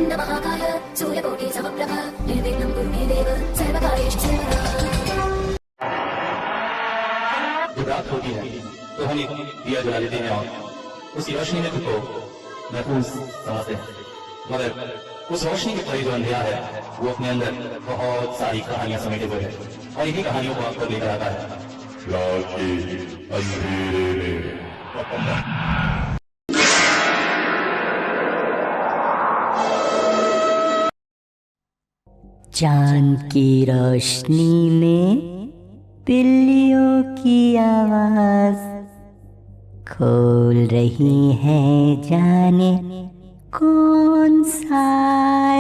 महाकाय सूर्यकोटि समप्रभ निर्विघ्नं कुरु मे देव सर्वकार्येषु सर्वदा। जब रात होती है तो हम एक दिया जला लेते हैं और उसकी रोशनी में खुद को महफूज समझते हैं, मगर उस रोशनी के परे जो अंधेरा है वो अपने अंदर बहुत सारी कहानियां समेटे हुए है और इन्हीं कहानियों को आपको लेकर आता है रात के अंधेरे में। चांद की रोशनी में बिल्लियों की आवाज खोल रही है जाने कौन सा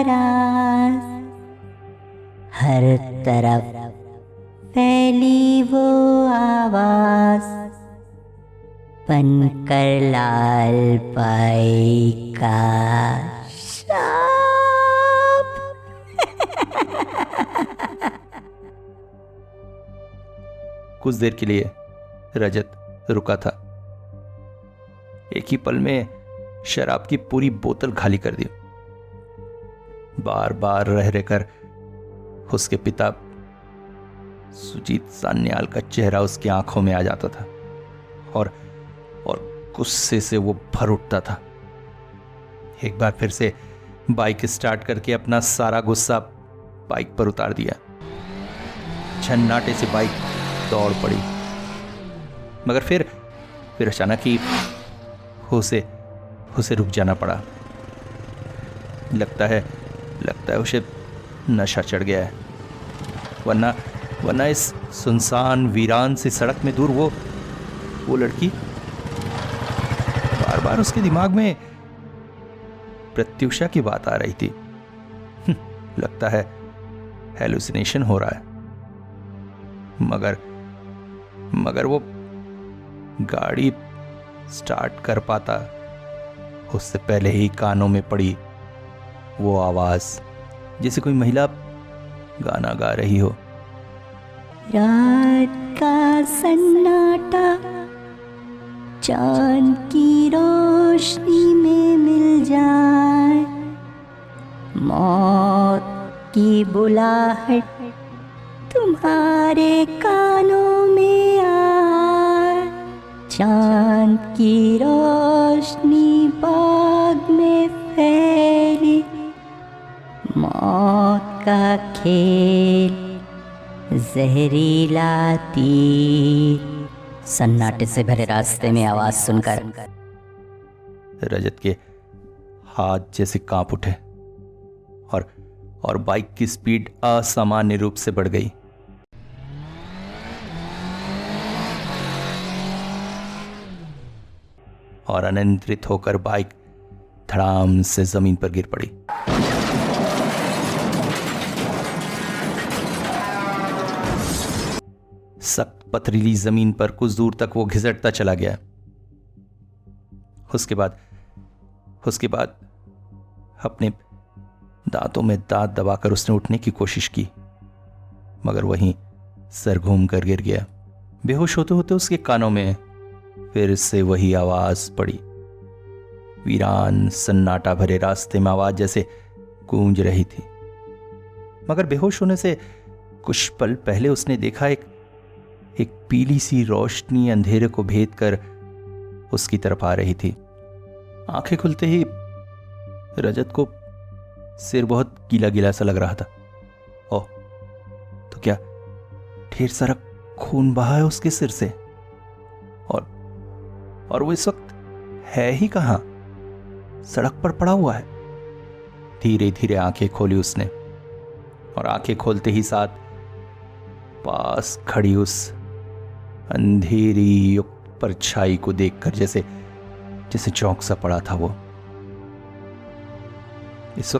राज। हर तरफ फैली वो आवाज बनकर लाल पाई का श्राप। कुछ देर के लिए रजत रुका था। एक ही पल में शराब की पूरी बोतल खाली कर दी। बार बार रह रहकर उसके पिता सुजीत सान्याल का चेहरा उसकी आंखों में आ जाता था और गुस्से से वो भर उठता था। एक बार फिर से बाइक स्टार्ट करके अपना सारा गुस्सा बाइक पर उतार दिया। झन्नाटे से बाइक दौड़ पड़ी, मगर फिर अचानक ही उसे रुक जाना पड़ा। लगता है उसे नशा चढ़ गया है, वरना इस सुनसान वीरान सी सड़क में दूर वो लड़की बार बार उसके दिमाग में प्रत्युषा की बात आ रही थी। लगता है हेलुसिनेशन हो रहा है, मगर वो गाड़ी स्टार्ट कर पाता उससे पहले ही कानों में पड़ी वो आवाज, जैसे कोई महिला गाना गा रही हो। रात का सन्नाटा चांद की रोशनी में मिल जाए, मौत की बुलाहट तुम्हारे कानों में आए। चांद की रोशनी बाग में फैली, मौत का खेल जहरीला तीर। सन्नाटे से भरे रास्ते में आवाज सुनकर रजत के हाथ जैसे कांप उठे और बाइक की स्पीड असामान्य रूप से बढ़ गई। और अनियंत्रित होकर बाइक धड़ाम से जमीन पर गिर पड़ी। सख्त पथरीली जमीन पर कुछ दूर तक वो घिसटता चला गया। उसके बाद अपने दांतों में दांत दबाकर उसने उठने की कोशिश की, मगर वहीं सर घूम कर गिर गया। बेहोश होते होते उसके कानों में फिर से वही आवाज पड़ी। वीरान सन्नाटा भरे रास्ते में आवाज जैसे गूंज रही थी, मगर बेहोश होने से कुछ पल पहले उसने देखा एक पीली सी रोशनी अंधेरे को भेद कर उसकी तरफ आ रही थी। आंखें खुलते ही रजत को सिर बहुत गीला गीला सा लग रहा था। ओह, तो क्या ढेर सारा खून बहा है उसके सिर से? और वो इस वक्त है ही कहां? सड़क पर पड़ा हुआ है। धीरे धीरे आंखें खोली उसने, और आंखें खोलते ही साथ पास खड़ी उस अंधेरी युक्त परछाई को देखकर जैसे चौंक सा पड़ा था वो। इस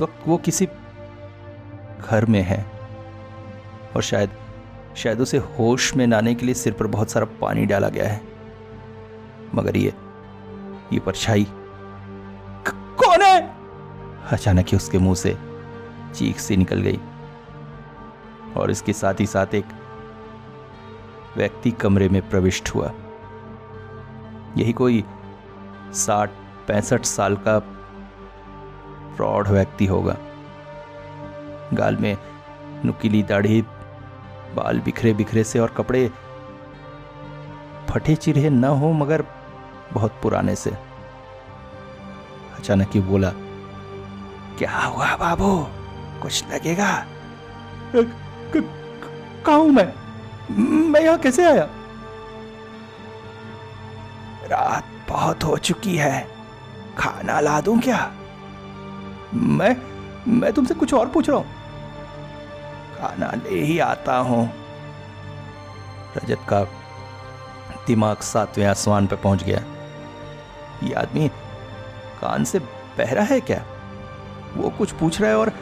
वक्त वो किसी घर में है, और शायद उसे होश में लाने के लिए सिर पर बहुत सारा पानी डाला गया है। मगर ये परछाई कौन है? अचानक ही उसके मुंह से चीख सी निकल गई, और इसके साथ ही साथ एक व्यक्ति कमरे में प्रविष्ट हुआ। यही कोई 60-65 साल का प्रौढ़ व्यक्ति होगा। गाल में नुकीली दाढ़ी, बाल बिखरे बिखरे से और कपड़े फटे चिरे न हो मगर बहुत पुराने से। अचानक ही बोला, क्या हुआ बाबू, कुछ लगेगा? कहाँ हूं मैं यहां कैसे आया? रात बहुत हो चुकी है, खाना ला दूं क्या? मैं तुमसे कुछ और पूछ रहा हूं। खाना ले ही आता हूं। रजत का दिमाग 7वें आसमान पर पहुंच गया। ये आदमी कान से बहरा है क्या? वो कुछ पूछ रहा है और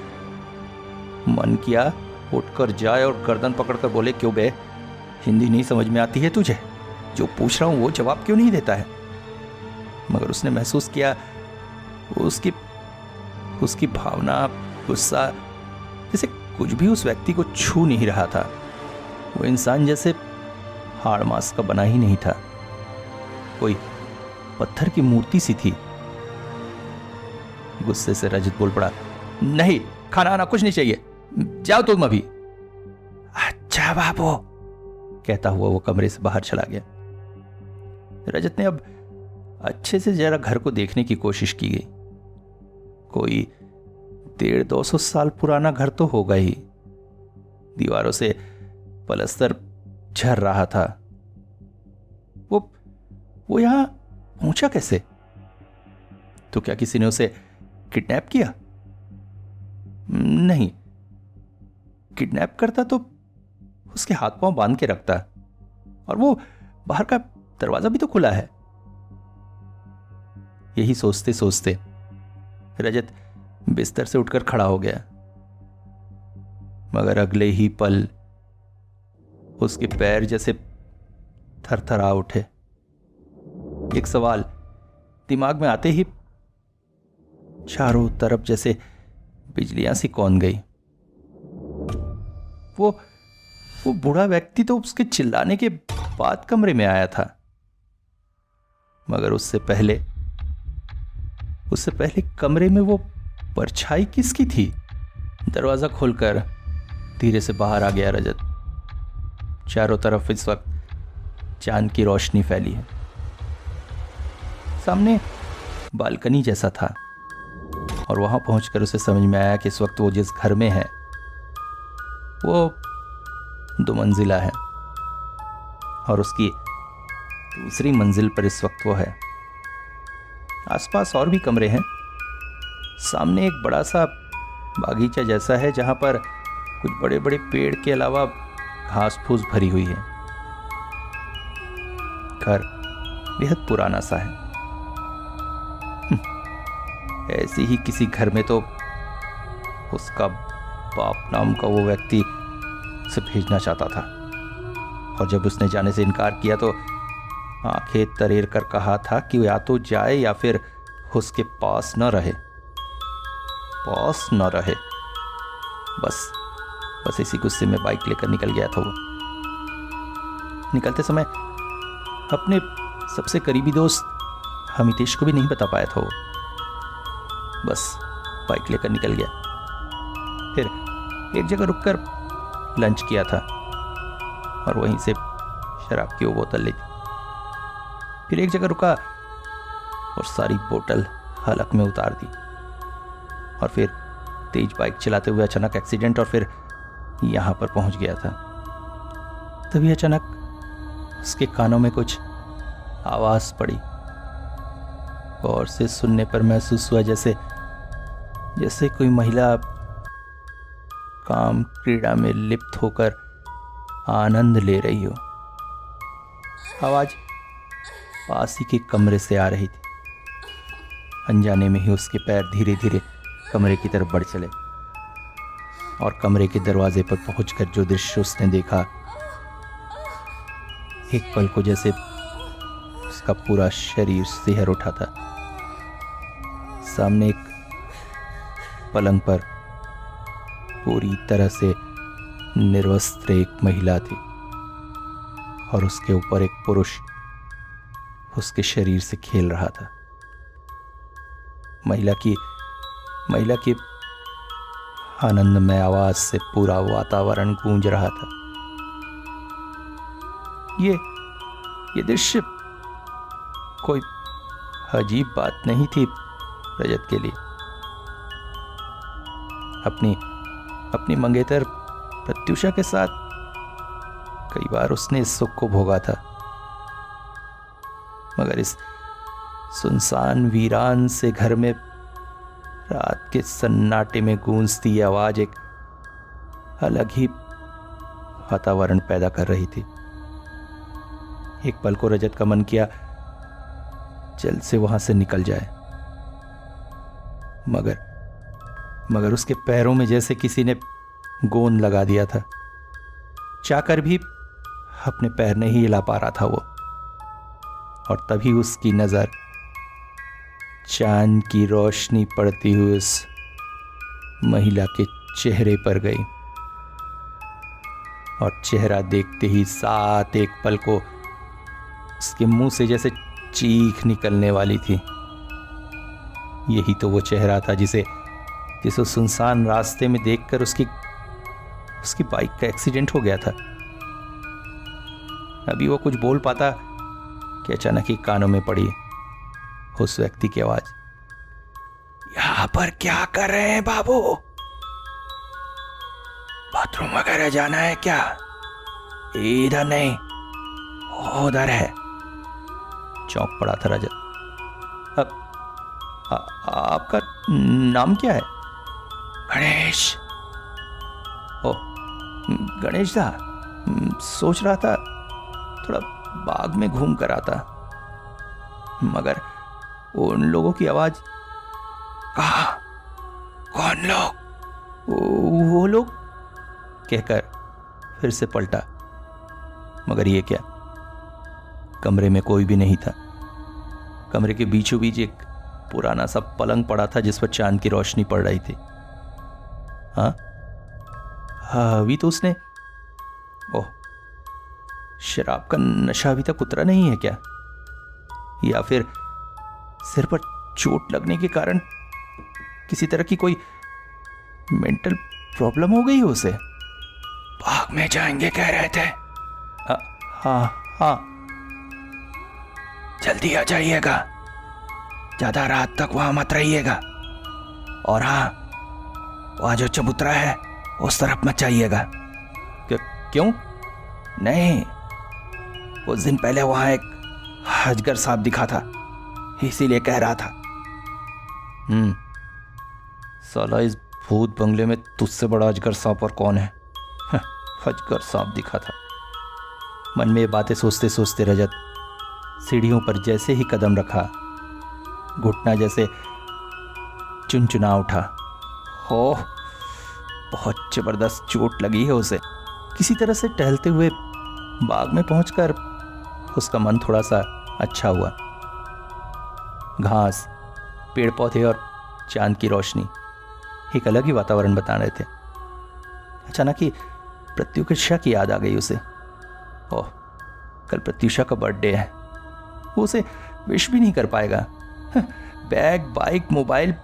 मन किया उठकर जाए और गर्दन पकड़कर बोले, क्यों बे, हिंदी नहीं समझ में आती है तुझे? जो पूछ रहा हूं वो जवाब क्यों नहीं देता है? मगर उसने महसूस किया उसकी भावना, गुस्सा, जैसे कुछ भी उस व्यक्ति को छू नहीं रहा था। वो इंसान जैसे हाड़ मांस का बना ही नहीं था, कोई पत्थर की मूर्ति सी थी। गुस्से से रजत बोल पड़ा, नहीं, खाना आना कुछ नहीं चाहिए, जाओ तुम अभी। अच्छा बाबू, कहता हुआ वो कमरे से बाहर चला गया। रजत ने अब अच्छे से जरा घर को देखने की कोशिश की गई। कोई 150-200 साल पुराना घर तो होगा ही। दीवारों से पलस्तर झर रहा था। वो यहां पहुंचा कैसे? तो क्या किसी ने उसे किडनैप किया? नहीं, किडनैप करता तो उसके हाथ पांव बांध के रखता, और वो बाहर का दरवाजा भी तो खुला है। यही सोचते सोचते रजत बिस्तर से उठकर खड़ा हो गया, मगर अगले ही पल उसके पैर जैसे थरथरा उठे। एक सवाल दिमाग में आते ही चारों तरफ जैसे बिजलियां सी कौन गई। वो बूढ़ा व्यक्ति तो उसके चिल्लाने के बाद कमरे में आया था, मगर उससे पहले कमरे में वो परछाई किसकी थी? दरवाजा खोलकर धीरे से बाहर आ गया रजत। चारों तरफ इस वक्त चांद की रोशनी फैली है। सामने बालकनी जैसा था, और वहां पहुंचकर उसे समझ में आया कि इस वक्त वो जिस घर में है वो 2 मंजिला है, और उसकी दूसरी मंजिल पर इस वक्त वो है। आसपास और भी कमरे हैं। सामने एक बड़ा सा बागीचा जैसा है जहां पर कुछ बड़े बड़े पेड़ के अलावा घास फूस भरी हुई है। घर बेहद पुराना सा है। ऐसे ही किसी घर में तो उसका बाप नाम का वो व्यक्ति उसे भेजना चाहता था, और जब उसने जाने से इनकार किया तो आंखें तरेर कर कहा था कि या तो जाए या फिर उसके पास न रहे। बस इसी गुस्से में बाइक लेकर निकल गया था वो। निकलते समय अपने सबसे करीबी दोस्त हमितेश को भी नहीं बता पाया था वो। बस बाइक लेकर निकल गया। फिर एक जगह रुककर लंच किया था, और वहीं से शराब की वो बोतल ली थी। फिर एक जगह रुका और सारी बोतल हलक में उतार दी, और फिर तेज बाइक चलाते हुए अचानक एक्सीडेंट, और फिर यहां पर पहुंच गया था। तभी अचानक उसके कानों में कुछ आवाज पड़ी। गौर से सुनने पर महसूस हुआ जैसे कोई महिला काम क्रीड़ा में लिप्त होकर आनंद ले रही हो। आवाज पास ही के कमरे से आ रही थी। अनजाने में ही उसके पैर धीरे धीरे कमरे की तरफ बढ़ चले, और कमरे के दरवाजे पर पहुंचकर जो दृश्य उसने देखा, एक पल को जैसे उसका पूरा शरीर सिहर उठा था। सामने एक पलंग पर पूरी तरह से निर्वस्त्र एक महिला थी, और उसके ऊपर एक पुरुष उसके शरीर से खेल रहा था। महिला की महिला की आनंदमय आवाज से पूरा वातावरण गूंज रहा था। ये दृश्य कोई अजीब बात नहीं थी रजत के लिए। अपनी मंगेतर प्रत्युषा के साथ कई बार उसने इस सुख को भोगा था, मगर इस सुनसान वीरान से घर में रात के सन्नाटे में गूंजती ये आवाज एक अलग ही वातावरण पैदा कर रही थी। एक पल को रजत का मन किया जल्द से वहां से निकल जाए, मगर उसके पैरों में जैसे किसी ने गोंद लगा दिया था। चाहकर भी अपने पैर नहीं हिला पा रहा था वो। और तभी उसकी नजर चांद की रोशनी पड़ती हुई उस महिला के चेहरे पर गई, और चेहरा देखते ही साथ एक पल को उसके मुंह से जैसे चीख निकलने वाली थी। यही तो वो चेहरा था जिसे सुनसान रास्ते में देखकर उसकी बाइक का एक्सीडेंट हो गया था। अभी वो कुछ बोल पाता कि अचानक ही कानों में पड़ी उस व्यक्ति की आवाज, यहां पर क्या कर रहे हैं बाबू? बाथरूम वगैरह जाना है क्या? इधर नहीं, उधर है। चौंक पड़ा था रजत। अब आपका नाम क्या है? गणेश। ओ गणेश दा, सोच रहा था थोड़ा बाग में घूम कर आता, मगर उन लोगों की आवाज। कहा? कौन लोग? वो लोग कहकर फिर से पलटा, मगर ये क्या, कमरे में कोई भी नहीं था। कमरे के बीचों बीच एक पुराना सा पलंग पड़ा था जिस पर चांद की रोशनी पड़ रही थी। हाँ, अभी तो उसने, ओह, शराब का नशा अभी तक उतरा नहीं है क्या? या फिर सिर पर चोट लगने के कारण किसी तरह की कोई मेंटल प्रॉब्लम हो गई हो उसे? भाग में जाएंगे कह रहे थे। हाँ, जल्दी आ जाइएगा, ज्यादा रात तक वहां मत रहिएगा। और हाँ, वहां जो चबूतरा है उस तरफ मत जाइएगा। क्यों? नहीं, कुछ दिन पहले वहां एक अजगर सांप दिखा था, इसीलिए कह रहा था। साला इस भूत बंगले में तुझसे बड़ा अजगर सांप और कौन है? अजगर सांप दिखा था। मन में ये बातें सोचते सोचते रजत सीढ़ियों पर जैसे ही कदम रखा, घुटना जैसे चुनचुना उठा। हो, बहुत जबरदस्त चोट लगी है उसे। किसी तरह से टहलते हुए बाग में पहुंचकर उसका मन थोड़ा सा अच्छा हुआ। घास, पेड़ पौधे और चांद की रोशनी एक अलग ही वातावरण बता रहे थे। अचानक ही प्रत्युषा की याद आ गई उसे। ओह, कल प्रत्युषा का बर्थडे है, वो उसे विश भी नहीं कर पाएगा। बैग, बाइक, मोबाइल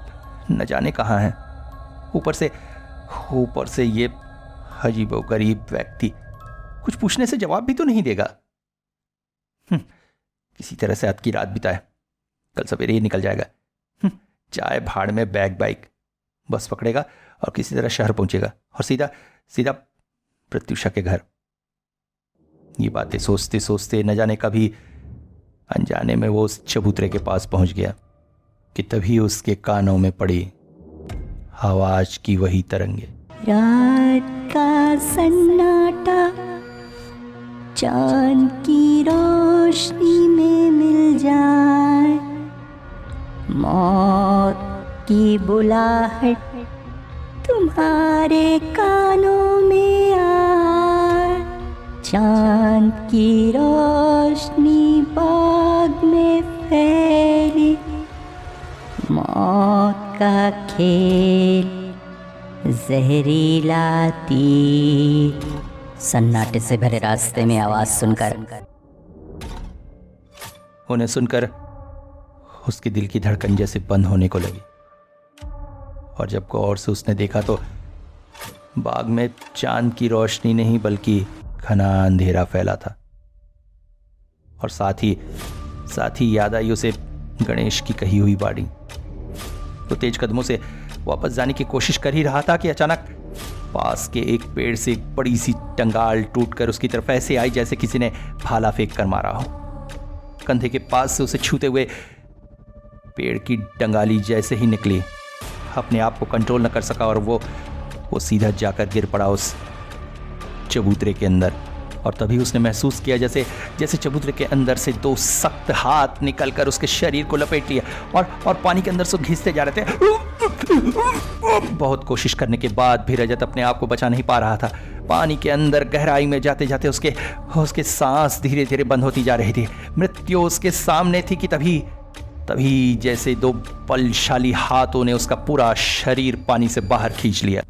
न जाने कहाँ है। ऊपर से ये अजीबोगरीब व्यक्ति कुछ पूछने से जवाब भी तो नहीं देगा। किसी तरह से आज की रात बिताए, कल सवेरे ही निकल जाएगा। चाय भाड़ में बैग, बाइक, बस पकड़ेगा और किसी तरह शहर पहुंचेगा और सीधा प्रत्युषा के घर। ये बातें सोचते सोचते न जाने कभी अनजाने में वो उस चबूतरे के पास पहुंच गया कि तभी उसके कानों में पड़ी आवाज की वही तरंगे। रात का सन्नाटा चांद की रोशनी में मिल जाए, मौत की बुलाहट तुम्हारे कानों में आए, चांद की रोशनी बाग में फैली, मौत का खेल जहरीला तीर। सन्नाटे से भरे रास्ते में आवाज सुनकर उन्हें सुनकर उसके दिल की धड़कन जैसे बंद होने को लगी। और जब गौर से उसने देखा तो बाग में चांद की रोशनी नहीं बल्कि घना अंधेरा फैला था। और साथ ही याद आई उसे गणेश की कही हुई बाड़ी। वो तेज कदमों से वापस जाने की कोशिश कर ही रहा था कि अचानक पास के एक पेड़ से एक बड़ी सी टंगाल टूटकर उसकी तरफ ऐसे आई जैसे किसी ने भाला फेंक कर मारा हो। कंधे के पास से उसे छूते हुए पेड़ की टंगाली जैसे ही निकली, अपने आप को कंट्रोल न कर सका और वो सीधा जाकर गिर पड़ा उस चबूतरे के अंदर। और तभी उसने महसूस किया जैसे चबूतरे के अंदर से दो सख्त हाथ निकलकर उसके शरीर को लपेट लिया और पानी के अंदर से घिसते जा रहे थे। बहुत कोशिश करने के बाद भी रजत अपने आप को बचा नहीं पा रहा था। पानी के अंदर गहराई में जाते जाते उसके सांस धीरे धीरे बंद होती जा रही थी। मृत्यु उसके सामने थी कि तभी जैसे दो बलशाली हाथों ने उसका पूरा शरीर पानी से बाहर खींच लिया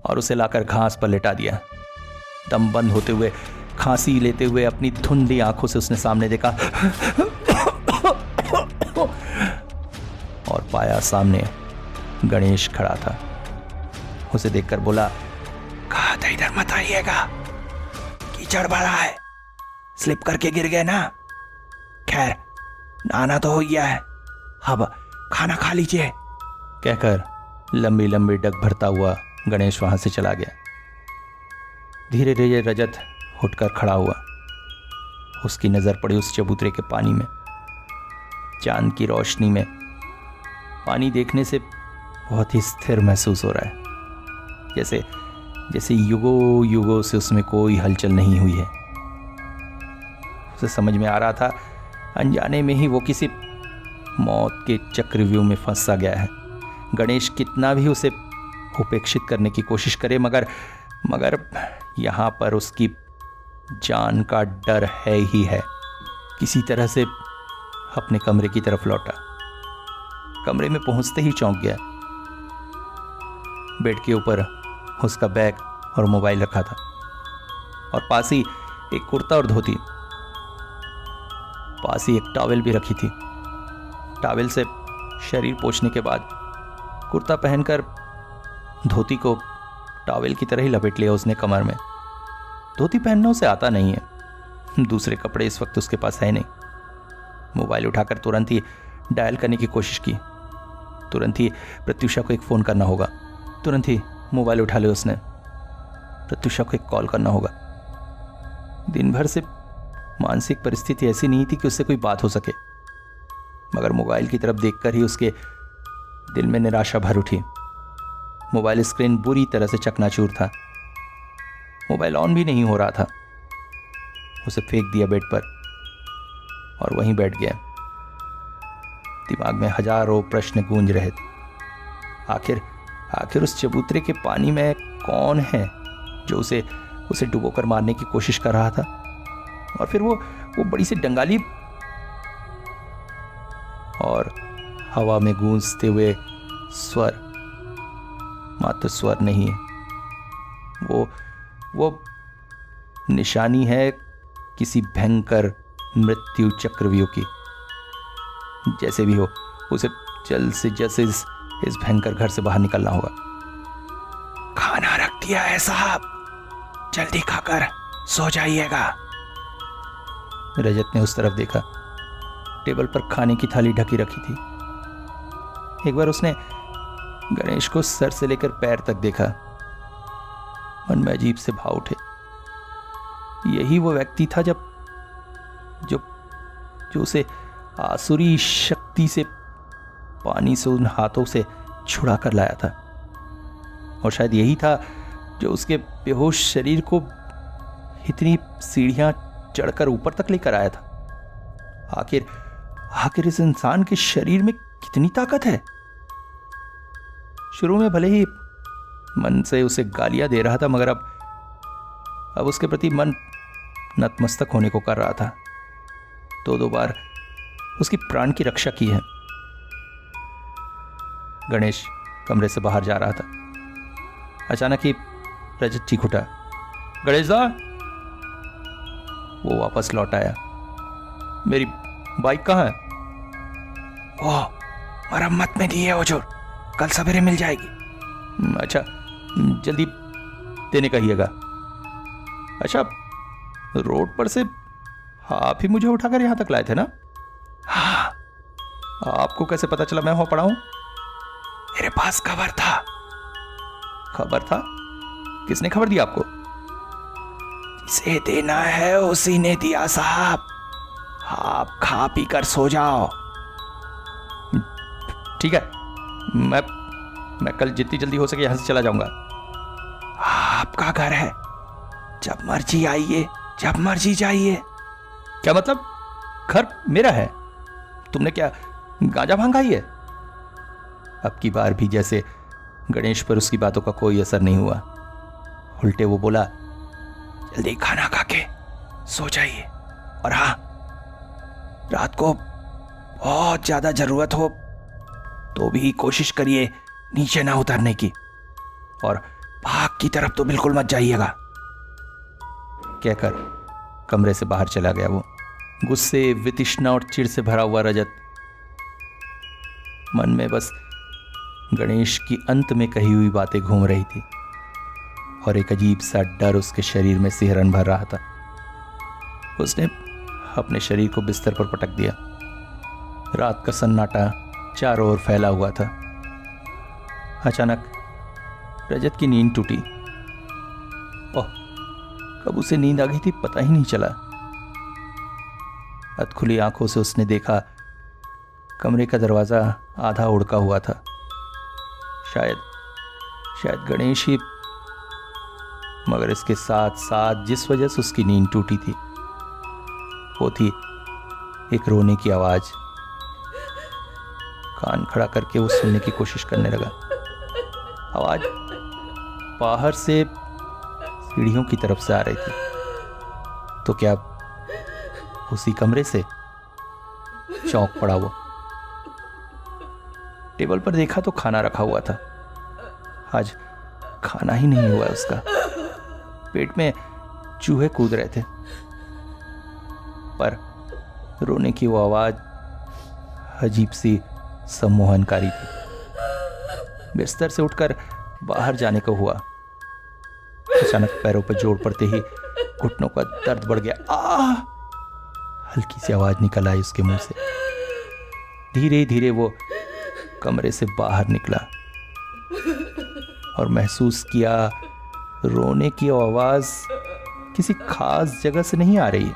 और उसे लाकर घास पर लेटा दिया। दम बंद होते हुए, खांसी लेते हुए अपनी धुंधली आंखों से उसने सामने देखा और पाया सामने गणेश खड़ा था। उसे देखकर बोला, कहा था इधर मत आइएगा, कीचड़ भरा है, स्लिप करके गिर गए ना। खैर नहाना तो हो गया है, अब खाना खा लीजिए, कहकर लंबी लंबी डग भरता हुआ गणेश वहां से चला गया। धीरे धीरे रजत उठकर खड़ा हुआ। उसकी नजर पड़ी उस चबूतरे के पानी में। चांद की रोशनी में पानी देखने से बहुत ही स्थिर महसूस हो रहा है, जैसे युगों युगों से उसमें कोई हलचल नहीं हुई है। उसे समझ में आ रहा था अनजाने में ही वो किसी मौत के चक्रव्यूह में फंसा गया है। गणेश कितना भी उसे उपेक्षित करने की कोशिश करे मगर यहाँ पर उसकी जान का डर है ही है। किसी तरह से अपने कमरे की तरफ लौटा। कमरे में पहुंचते ही चौंक गया। बेड के ऊपर उसका बैग और मोबाइल रखा था और पास ही एक कुर्ता और धोती, पास ही एक टॉवेल भी रखी थी। टॉवेल से शरीर पोंछने के बाद कुर्ता पहनकर धोती को टॉवेल की तरह ही लपेट लिया उसने कमर में। धोती पहनना उसे आता नहीं है, दूसरे कपड़े इस वक्त उसके पास है नहीं। मोबाइल उठाकर तुरंत ही डायल करने की कोशिश की। तुरंत ही प्रत्युषा को एक फ़ोन करना होगा। तुरंत ही मोबाइल उठा लिया उसने। प्रत्युषा को एक कॉल करना होगा। दिन भर से मानसिक परिस्थिति ऐसी नहीं थी कि उससे कोई बात हो सके, मगर मोबाइल की तरफ देखकर ही उसके दिल में निराशा भर उठी। मोबाइल स्क्रीन बुरी तरह से चकनाचूर था। मोबाइल ऑन भी नहीं हो रहा था। उसे फेंक दिया बेड पर और वहीं बैठ गया। दिमाग में हजारों प्रश्न गूंज रहे थे। आखिर उस चबूतरे के पानी में कौन है जो उसे डुबोकर मारने की कोशिश कर रहा था? और फिर वो बड़ी सी डंगाली और हवा में गूंजते हुए स्वर मात्र स्वर नहीं है, वो निशानी है किसी भयंकर मृत्यु चक्रव्यूह की। जैसे भी हो उसे जल्द से जल्द इस भयंकर घर से बाहर निकलना होगा। खाना रख दिया है साहब, जल्दी खाकर सो जाइएगा। रजत ने उस तरफ देखा। टेबल पर खाने की थाली ढकी रखी थी। एक बार उसने गणेश को सर से लेकर पैर तक देखा। मन में अजीब से भाव उठे। यही वो व्यक्ति था जो उसे आसुरी शक्ति से पानी से उन हाथों से छुड़ा कर लाया था, और शायद यही था जो उसके बेहोश शरीर को इतनी सीढ़ियां चढ़कर ऊपर तक लेकर आया था। आखिर इस इंसान के शरीर में कितनी ताकत है? शुरू में भले ही मन से उसे गालियां दे रहा था, मगर अब उसके प्रति मन नतमस्तक होने को कर रहा था। दो बार उसकी प्राण की रक्षा की है। गणेश कमरे से बाहर जा रहा था। अचानक ही रजत चीख उठा, गणेश दा! वो वापस लौट आया। मेरी बाइक कहाँ है? वो मरम्मत में दी है हुजूर, कल सवेरे मिल जाएगी। अच्छा, जल्दी देने कहिएगा। अच्छा, रोड पर से आप ही मुझे उठाकर यहां तक लाए थे ना? हाँ। आपको कैसे पता चला मैं वहां पड़ा हूं? मेरे पास खबर था। खबर था? किसने खबर दी आपको? जिसे देना है उसी ने दिया साहब। आप खा पी कर सो जाओ। ठीक है, मैं कल जितनी जल्दी हो सके यहां से चला जाऊंगा। आपका घर है, जब मर्जी आइए, जब मर्जी जाइए। क्या मतलब? घर मेरा है? तुमने क्या गांजा भांग खाई है? अब की बार भी जैसे गणेश पर उसकी बातों का कोई असर नहीं हुआ। उल्टे वो बोला, जल्दी खाना खा के सो जाइए, और हाँ, रात को बहुत ज्यादा जरूरत हो तो भी कोशिश करिए नीचे ना उतरने की, और भाग की तरफ तो बिल्कुल मत जाइएगा। कहकर कमरे से बाहर चला गया वो। गुस्से, वितृष्णा और चिढ़ से भरा हुआ रजत मन में बस गणेश की अंत में कही हुई बातें घूम रही थी, और एक अजीब सा डर उसके शरीर में सिहरन भर रहा था। उसने अपने शरीर को बिस्तर पर पटक दिया। रात का सन्नाटा चारों ओर फैला हुआ था। अचानक रजत की नींद टूटी। ओह, कब उसे नींद आ गई थी पता ही नहीं चला। अधखुली आंखों से उसने देखा कमरे का दरवाजा आधा उड़का हुआ था। शायद गणेश ही, मगर इसके साथ साथ जिस वजह से उसकी नींद टूटी थी वो थी एक रोने की आवाज। कान खड़ा करके वो सुनने की कोशिश करने लगा। आवाज बाहर से सीढ़ियों की तरफ से आ रही थी। तो क्या उसी कमरे से? चौंक पड़ा वो। टेबल पर देखा तो खाना रखा हुआ था। आज खाना ही नहीं हुआ उसका। पेट में चूहे कूद रहे थे, पर रोने की वो आवाज अजीब सी सम्मोहनकारी थी। बिस्तर से उठकर बाहर जाने को हुआ। अचानक पैरों पर जोर पड़ते ही घुटनों का दर्द बढ़ गया। हल्की सी आवाज निकल आई उसके मुंह से। धीरे धीरे वो कमरे से बाहर निकला और महसूस किया रोने की आवाज किसी खास जगह से नहीं आ रही है,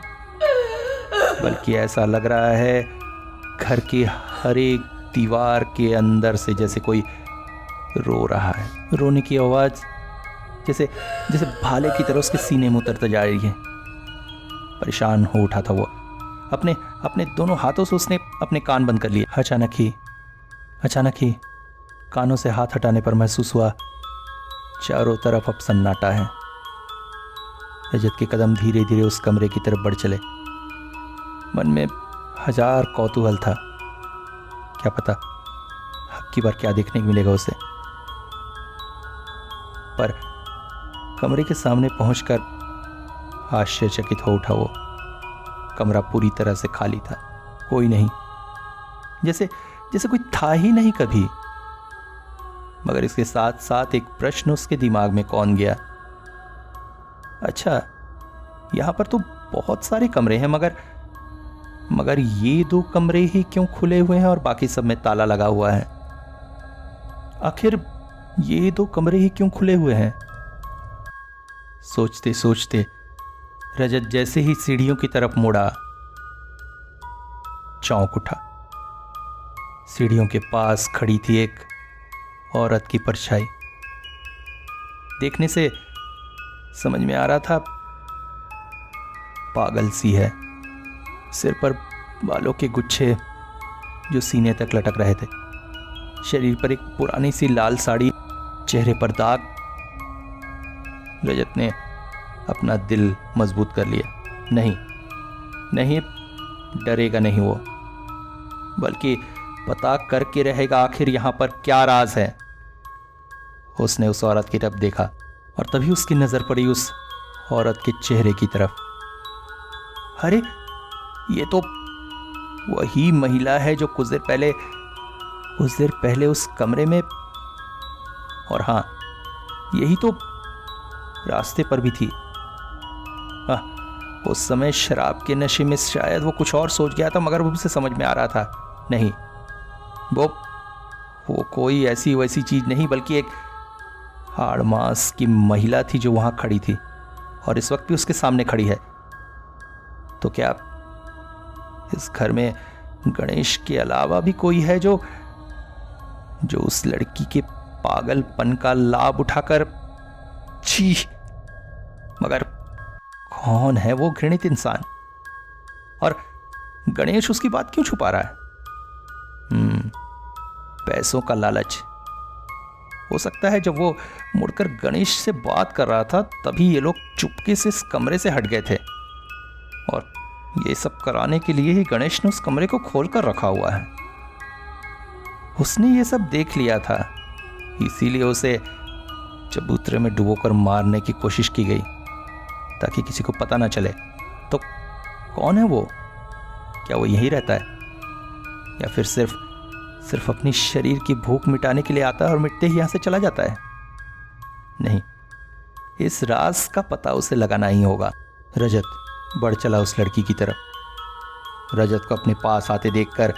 बल्कि ऐसा लग रहा है घर के हर एक दीवार के अंदर से जैसे कोई रो रहा है। रोने की आवाज जैसे जैसे भाले की तरह उसके सीने में उतरता जा रही है। परेशान हो उठा था वो। अपने दोनों हाथों से उसने अपने कान बंद कर लिए। अचानक ही कानों से हाथ हटाने पर महसूस हुआ चारों तरफ अब सन्नाटा है। रजत के कदम धीरे धीरे उस कमरे की तरफ बढ़ चले। मन में हजार कौतूहल था। क्या पता अब की बार क्या देखने को मिलेगा उसे। पर कमरे के सामने पहुंचकर आश्चर्यचकित हो उठा वो। कमरा पूरी तरह से खाली था। कोई नहीं, जैसे कोई था ही नहीं कभी। मगर इसके साथ साथ एक प्रश्न उसके दिमाग में कौन गया। अच्छा, यहां पर तो बहुत सारे कमरे हैं, मगर ये 2 कमरे ही क्यों खुले हुए हैं और बाकी सब में ताला लगा हुआ है? आखिर ये 2 कमरे ही क्यों खुले हुए हैं? सोचते सोचते रजत जैसे ही सीढ़ियों की तरफ मुड़ा, चौंक उठा। सीढ़ियों के पास खड़ी थी एक औरत की परछाई। देखने से समझ में आ रहा था पागल सी है। सिर पर बालों के गुच्छे जो सीने तक लटक रहे थे। शरीर पर एक पुरानी सी लाल साड़ी, चेहरे पर दाग। रजत ने अपना दिल मजबूत कर लिया। नहीं, डरेगा नहीं वो, बल्कि पता करके रहेगा आखिर यहां पर क्या राज है। उसने उस औरत की तरफ देखा और तभी उसकी नजर पड़ी उस औरत के चेहरे की तरफ। अरे, ये तो वही महिला है जो कुछ देर पहले उस कमरे में और हाँ, यही तो रास्ते पर भी थी। उस समय शराब के नशे में शायद वो कुछ और सोच गया था, मगर वो उसे समझ में आ रहा था नहीं, वो कोई ऐसी वैसी चीज नहीं, बल्कि एक हाड़ मांस की महिला थी जो वहां खड़ी थी और इस वक्त भी उसके सामने खड़ी है। तो क्या इस घर में गणेश के अलावा भी कोई है जो उस लड़की के पागलपन का लाभ उठाकर, छी, मगर कौन है वो घृणित इंसान, और गणेश उसकी बात क्यों छुपा रहा है? पैसों का लालच। हो सकता है जब वो मुड़कर गणेश से बात कर रहा था तभी ये लोग चुपके से इस कमरे से हट गए थे, और ये सब कराने के लिए ही गणेश ने उस कमरे को खोलकर रखा हुआ है। उसने ये सब देख लिया था, इसीलिए उसे चबूतरे में डुबोकर मारने की कोशिश की गई ताकि किसी को पता ना चले। तो कौन है वो? क्या वो यहीं रहता है या फिर सिर्फ अपनी शरीर की भूख मिटाने के लिए आता है और मिटते ही यहां से चला जाता है? नहीं, इस राज का पता उसे लगाना ही होगा। रजत बढ़ चला उस लड़की की तरफ। रजत को अपने पास आते देखकर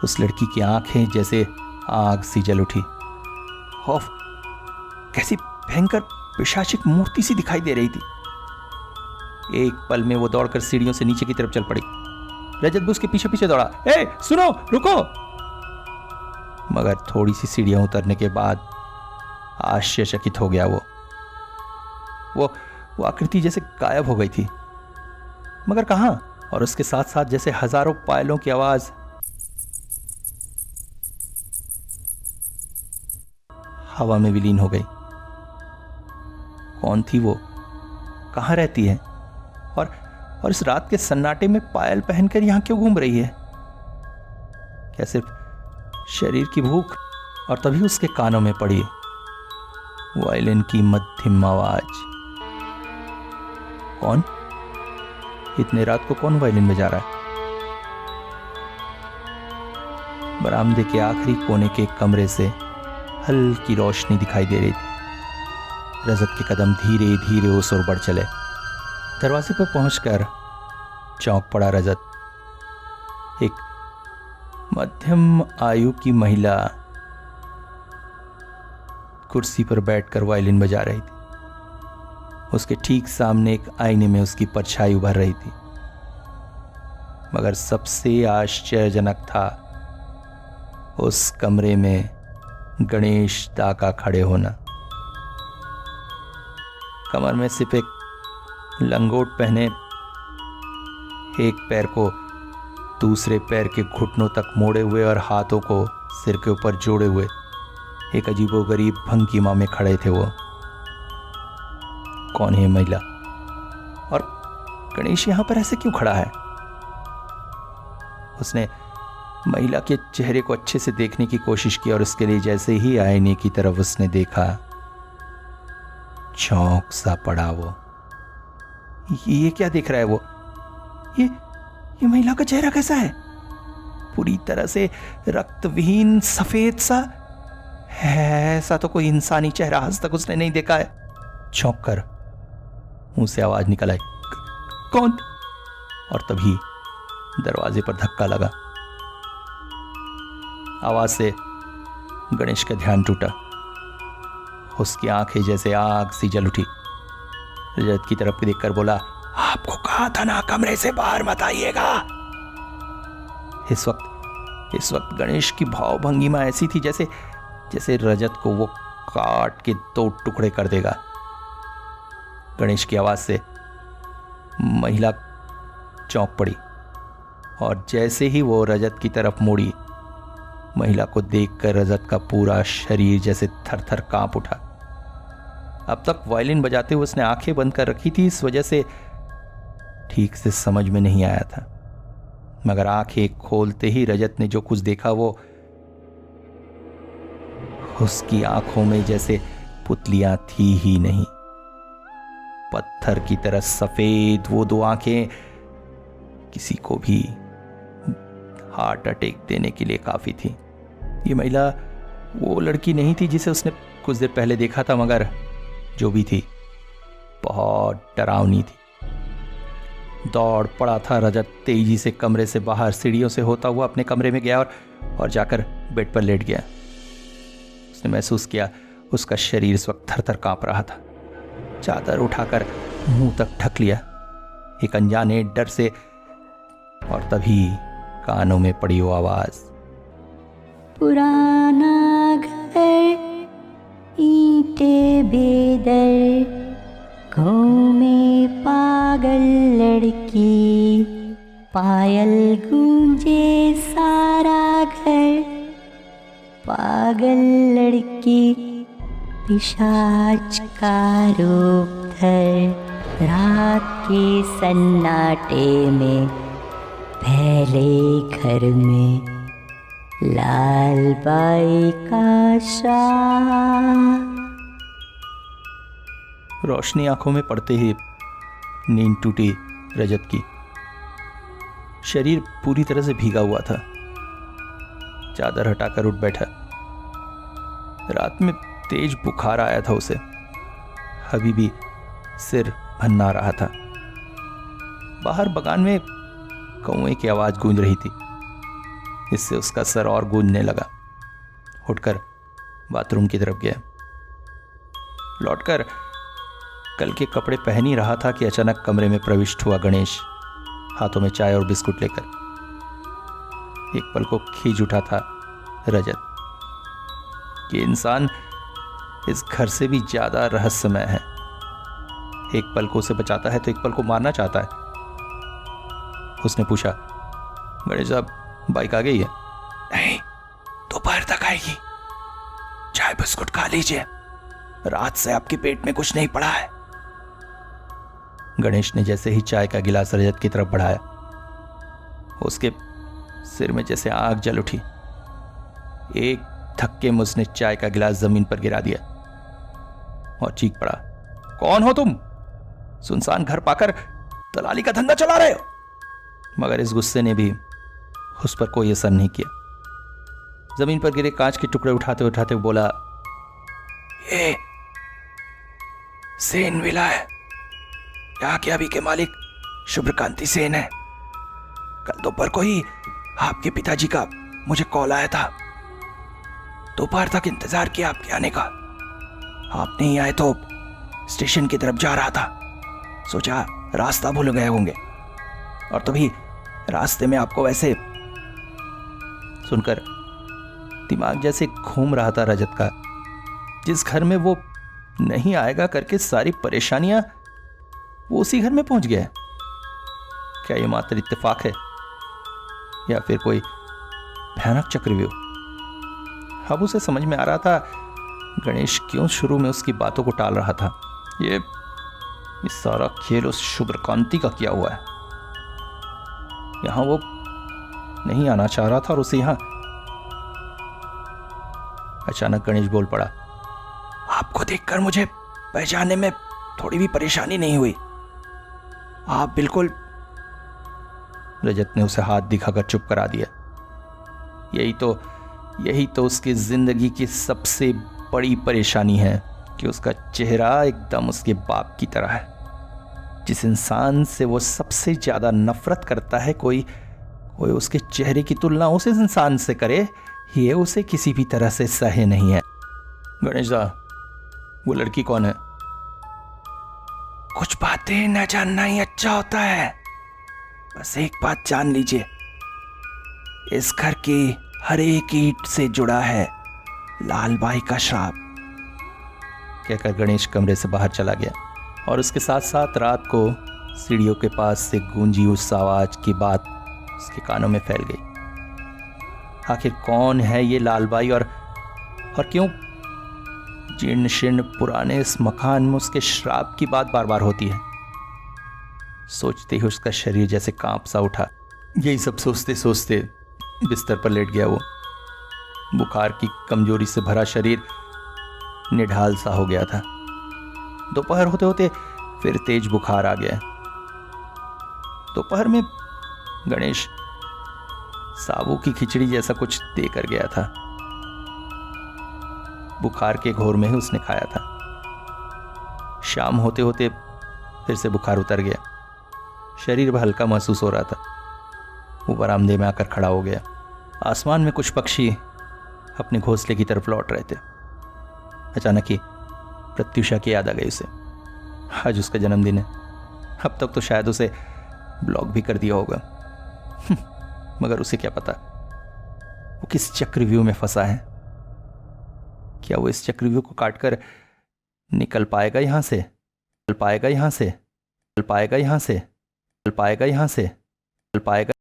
उस लड़की की आंखें जैसे आग सी जल उठी। खौफ, कैसी भयंकर पिशाचिक मूर्ति सी दिखाई दे रही थी। एक पल में वो दौड़कर सीढ़ियों से नीचे की तरफ चल पड़ी। रजत भी उसके पीछे पीछे दौड़ा। ए, सुनो, रुको! मगर थोड़ी सी सीढ़ियां उतरने के बाद आश्चर्यचकित हो गया। वो आकृति जैसे गायब हो गई थी, मगर कहां? और उसके साथ साथ जैसे हजारों पायलों की आवाज हवा में विलीन हो गई। कौन थी वो? कहां रहती है? और इस रात के सन्नाटे में पायल पहनकर यहां क्यों घूम रही है? क्या सिर्फ शरीर की भूख? और तभी उसके कानों में पड़ी वायलिन की मध्यम आवाज। कौन? इतने रात को कौन वायलिन बजा रहा है? बरामदे के आखिरी कोने के कमरे से हल्की रोशनी दिखाई दे रही थी। रजत के कदम धीरे धीरे उस ओर बढ़ चले। दरवाजे पर पहुंचकर चौंक पड़ा रजत। एक मध्यम आयु की महिला कुर्सी पर बैठकर वायलिन बजा रही थी। उसके ठीक सामने एक आईने में उसकी परछाई उभर रही थी। मगर सबसे आश्चर्यजनक था उस कमरे में गणेश दा का खड़े होना। कमर में सिर्फ एक लंगोट पहने, एक पैर को दूसरे पैर के घुटनों तक मोड़े हुए और हाथों को सिर के ऊपर जोड़े हुए एक अजीबोगरीब भंगिमा में खड़े थे। वो कौन है महिला? और गणेश यहां पर ऐसे क्यों खड़ा है? उसने महिला के चेहरे को अच्छे से देखने की कोशिश की और उसके लिए जैसे ही आईने की तरफ उसने देखा, चौंक सा पड़ा। वो ये क्या देख रहा है? वो ये महिला का चेहरा कैसा है? पूरी तरह से रक्तविहीन सफेद सा है। ऐसा तो कोई इंसानी चेहरा आज तक उसने नहीं देखा है। चौंक कर मुंह से आवाज निकल आई, कौन? और तभी दरवाजे पर धक्का लगा। आवाज से गणेश का ध्यान टूटा। उसकी आंखें जैसे आग सी जल उठी। रजत की तरफ देखकर बोला, आपको कहा था ना कमरे से बाहर मत आइएगा। इस वक्त गणेश की भावभंगिमा ऐसी थी जैसे रजत को वो काट के 2 टुकड़े कर देगा। गणेश की आवाज से महिला चौंक पड़ी और जैसे ही वो रजत की तरफ मुड़ी, महिला को देखकर रजत का पूरा शरीर जैसे थर-थर कांप उठा। अब तक वायलिन बजाते हुए उसने आंखें बंद कर रखी थी, इस वजह से ठीक से समझ में नहीं आया था। मगर आंखें खोलते ही रजत ने जो कुछ देखा, वो उसकी आंखों में जैसे पुतलियां थी ही नहीं। पत्थर की तरह सफेद वो 2 आंखें किसी को भी हार्ट अटैक देने के लिए काफी थी। ये महिला वो लड़की नहीं थी जिसे उसने कुछ देर पहले देखा था, मगर जो भी थी बहुत डरावनी थी। दौड़ पड़ा था रजत तेजी से कमरे से बाहर सीढ़ियों से होता हुआ अपने कमरे में गया और जाकर बेड पर लेट गया। उसने महसूस किया उसका शरीर इस वक्त थर थर कांप रहा था। चादर उठाकर मुंह तक ढक लिया एक अनजाने डर से, और तभी कानों में पड़ी वो आवाज, पुराना घर ईंटे बेदर, घूमे पागल लड़की, पायल गूंजे सारा घर, पागल लड़की पिशाच का रूप धर, रात के सन्नाटे में पहले घर में लाल बाई का श्राप। रोशनी आंखों में पड़ते ही नींद टूटी रजत की। शरीर पूरी तरह से भीगा हुआ था। चादर हटाकर उठ बैठा। रात में तेज बुखार आया था उसे। अभी भी सिर भन्ना रहा था। बाहर बगान में कौवे की आवाज गूंज रही थी। इससे उसका सर और गूंजने लगा। उठकर बाथरूम की तरफ गया। लौटकर कल के कपड़े पहन ही रहा था कि अचानक कमरे में प्रविष्ट हुआ गणेश, हाथों में चाय और बिस्कुट लेकर। एक पल को खींच उठा था रजत कि इंसान इस घर से भी ज्यादा रहस्यमय है। एक पल को उसे बचाता है तो एक पल को मारना चाहता है। उसने पूछा, गणेश साहब बाइक आ गई है? नहीं, दोपहर तक आएगी। चाय बिस्कुट खा लीजिए, रात से आपके पेट में कुछ नहीं पड़ा है। गणेश ने जैसे ही चाय का गिलास रजत की तरफ बढ़ाया, उसके सिर में जैसे आग जल उठी। एक धक्के में उसने चाय का गिलास जमीन पर गिरा दिया और चीख पड़ा, कौन हो तुम? सुनसान घर पाकर दलाली का धंधा चला रहे हो? मगर इस गुस्से ने भी उस पर कोई असर नहीं किया। जमीन पर गिरे कांच के टुकड़े उठाते उठाते बोला, ये सेन विला है। यहाँ के अभी के मालिक शुभ्रकांति सेन है। कल दोपहर को ही आपके पिताजी का मुझे कॉल आया था। दोपहर तक इंतजार किया आपके आने का। आप नहीं आए तो स्टेशन की तरफ जा रहा था। सोचा रास्ता भूल गए होंगे, और तभी रास्ते में आपको वैसे। सुनकर दिमाग जैसे घूम रहा था रजत का। जिस घर में वो नहीं आएगा करके सारी परेशानियां, वो उसी घर में पहुंच गया। क्या ये मात्र इत्तेफाक है या फिर कोई भयानक चक्रव्यूह? अब उसे समझ में आ रहा था गणेश क्यों शुरू में उसकी बातों को टाल रहा था। ये सारा खेल उस शुभ्रकांति का किया हुआ है। यहां वो नहीं आना चाह रहा था और उसे यहां। अचानक गणेश बोल पड़ा, आपको देखकर मुझे पहचानने में थोड़ी भी परेशानी नहीं हुई। आप बिल्कुल। रजत ने उसे हाथ दिखाकर चुप करा दिया। यही तो उसकी जिंदगी की सबसे बड़ी परेशानी है कि उसका चेहरा एकदम उसके बाप की तरह है। जिस इंसान से वो सबसे ज्यादा नफरत करता है, कोई उसके चेहरे की तुलना उस इंसान से करे, ये उसे किसी भी तरह से सहे नहीं है। गणेश दा, वो लड़की कौन है? कुछ बातें न जानना ही अच्छा होता है। बस एक बात जान लीजिए, इस घर की हर एक ईंट से जुड़ा है लाल बाई का श्राप। कहकर गणेश कमरे से बाहर चला गया और उसके साथ साथ रात को सीढ़ियों के पास से गूंजी उस आवाज की बात उसके कानों में फैल गई। आखिर कौन है ये लालबाई और क्यों जीर्ण शीर्ण पुराने इस मकान में उसके श्राप की बात बार बार होती है? सोचते ही उसका शरीर जैसे कांप सा उठा। यही सब सोचते सोचते बिस्तर पर लेट गया वो। बुखार की कमजोरी से भरा शरीर निढाल सा हो गया था। दोपहर होते होते फिर तेज बुखार आ गया। दोपहर में गणेश साबू की खिचड़ी जैसा कुछ देकर गया था। बुखार के घोर में ही उसने खाया था। शाम होते होते फिर से बुखार उतर गया। शरीर में हल्का महसूस हो रहा था। वो बरामदे में आकर खड़ा हो गया। आसमान में कुछ पक्षी अपने घोंसले की तरफ लौट रहे थे। अचानक ही प्रत्युषा की याद आ गई उसे। आज उसका जन्मदिन है। अब तक तो शायद उसे ब्लॉक भी कर दिया होगा, मगर उसे क्या पता वो किस चक्रव्यूह में फंसा है। क्या वो इस चक्रव्यूह को काटकर निकल पाएगा यहां से? निकल पाएगा यहां से? निकल पाएगा यहां से? निकल पाएगा यहां से? निकल पाएगा?